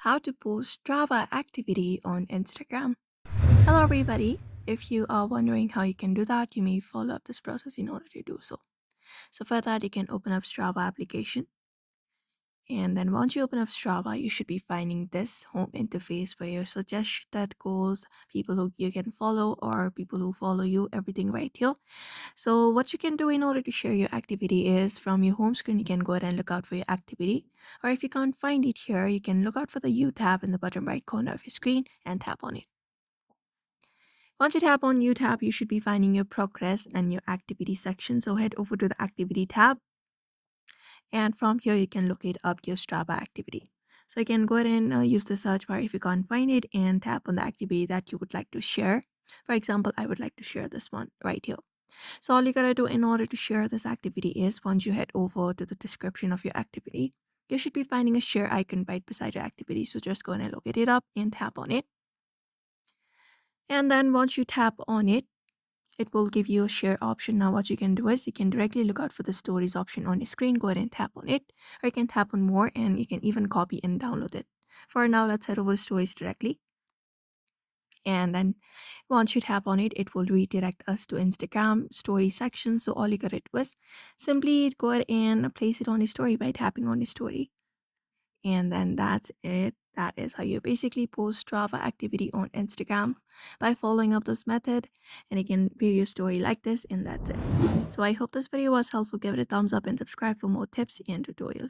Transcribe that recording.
How to post Strava activity on Instagram. Hello, everybody. If you are wondering how you can do that, you may follow up this process in order to do so. So, for that, you can open up Strava application. And then once you open up Strava, you should be finding this home interface where your suggested goals, people who you can follow, or people who follow you, everything right here. So what you can do in order to share your activity is from your home screen, you can go ahead and look out for your activity. Or if you can't find it here, you can look out for the U tab in the bottom right corner of your screen and tap on it. Once you tap on U tab, you should be finding your progress and your activity section. So head over to the activity tab. And from here, you can locate up your Strava activity. So you can go ahead and use the search bar if you can't find it and tap on the activity that you would like to share. For example, I would like to share this one right here. So all you gotta do in order to share this activity is once you head over to the description of your activity, you should be finding a share icon right beside your activity. So just go ahead and locate it up and tap on it. And then once you tap on it, it will give you a share option. Now what you can do is you can directly look out for the stories option on your screen. Go ahead and tap on it, or you can tap on more and you can even copy and download it. For now, let's head over to stories directly. And then once you tap on it, it will redirect us to Instagram story section. So all you gotta do is simply go ahead and place it on your story by tapping on your story. And then that's it. That is how you basically post Strava activity on Instagram by following up this method. And you can view your story like this, and that's it. So I hope this video was helpful. Give it a thumbs up and subscribe for more tips and tutorials.